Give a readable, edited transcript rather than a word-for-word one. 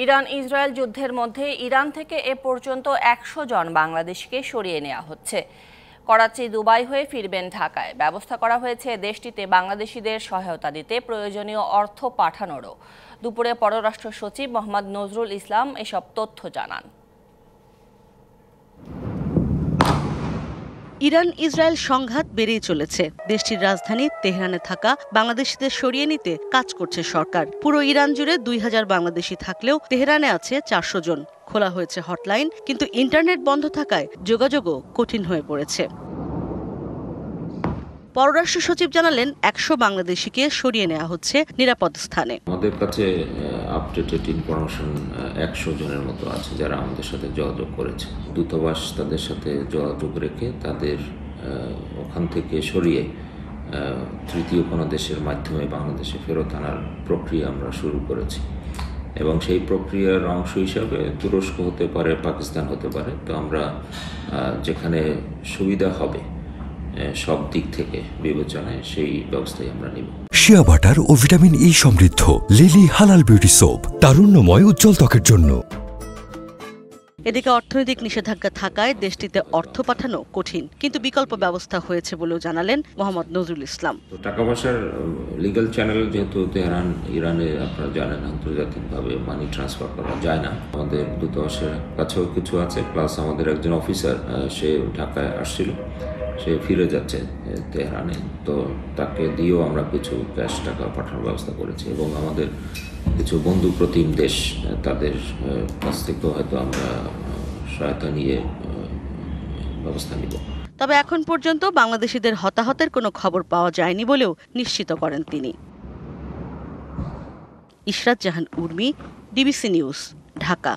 Iran Israel যুদ্ধের মধ্যে Iran থেকে এ পর্যন্ত ১০০ জন বাংলাদেশিকে সরিয়ে নেওয়া হচ্ছে। করাচি দুবাই হয়ে ফিরবেন ঢাকায়। ব্যবস্থা করা হয়েছে দেশটিতে বাংলাদেশিদের সহায়তা দিতে প্রয়োজনীয় অর্থ পাঠানোরও। দুপুরে পররাষ্ট্র সচিব মোহাম্মদ নজরুল ইসলাম এসব তথ্য জানান। ইরান ইসরায়েল সংঘাত বেড়েই চলেছে। দেশটির রাজধানী তেহরানে থাকা বাংলাদেশিদের সরিয়ে নিতে কাজ করছে সরকার। পুরো ইরান জুড়ে ২,০০০ বাংলাদেশি থাকলেও তেহরানে আছে ৪০০ জন। খোলা হয়েছে হটলাইন, কিন্তু ইন্টারনেট বন্ধ থাকায় যোগাযোগও কঠিন হয়ে পড়েছে। পররাষ্ট্র সচিব জানালেন ১০০ বাংলাদেশিকে সরিয়ে নেওয়া হচ্ছে নিরাপদ স্থানে। আমাদের কাছে আপডেটেড ইনফরমেশন ১০০ জনের মতো আছে যারা আমাদের সাথে যোগাযোগ করেছে। দূতাবাস তাদের সাথে যোগাযোগ রেখে তাদের ওখান থেকে সরিয়ে তৃতীয় কোনো দেশের মাধ্যমে বাংলাদেশে ফেরত আনার প্রক্রিয়া আমরা শুরু করেছি এবং সেই প্রক্রিয়ার অংশ হিসাবে তুরস্ক হতে পারে, পাকিস্তান হতে পারে। তো আমরা যেখানে সুবিধা হবে সব দিক থেকে বিবেচনায় সেই ব্যবস্থাই আমরা নিব। শিয়া বাটার ও ভিটামিন ই সমৃদ্ধ লিলি হালাল বিউটি সোপ, তারুণ্যময় উজ্জ্বল ত্বকের জন্য। এদিকে অর্থনৈতিক নিষেধাজ্ঞা থাকায় দেশটিতে অর্থ পাঠানো কঠিন, কিন্তু বিকল্প ব্যবস্থা হয়েছে বলেও জানালেন মোহাম্মদ নজরুল ইসলাম। টাকা পয়সার লিগ্যাল চ্যানেল যেহেতু তেহরান, ইরানে আপনারা জানেন আন্তর্জাতিকভাবে মানি ট্রান্সফার করা যায় না। আমাদের দূতাবাসের কাছেও কিছু আছে, প্লাস আমাদের একজন অফিসার সে ঢাকায় আসছিল, সে ফিরে যাচ্ছে তেহরানে। তো তাকে দিয়েও আমরা কিছু ক্যাশ টাকা পাঠানোর ব্যবস্থা করেছি এবং আমাদের কিছু বন্ধু প্রতিম দেশ তাদের কাছ থেকেও হয়তো আমরা সহায়তা নিয়ে ব্যবস্থা নিব। তবে এখন পর্যন্ত বাংলাদেশিদের হতাহতের কোনো খবর পাওয়া যায়নি বলেও নিশ্চিত করেন তিনি। ইশরাত জাহান উর্মি, ডিবিসি নিউজ, ঢাকা।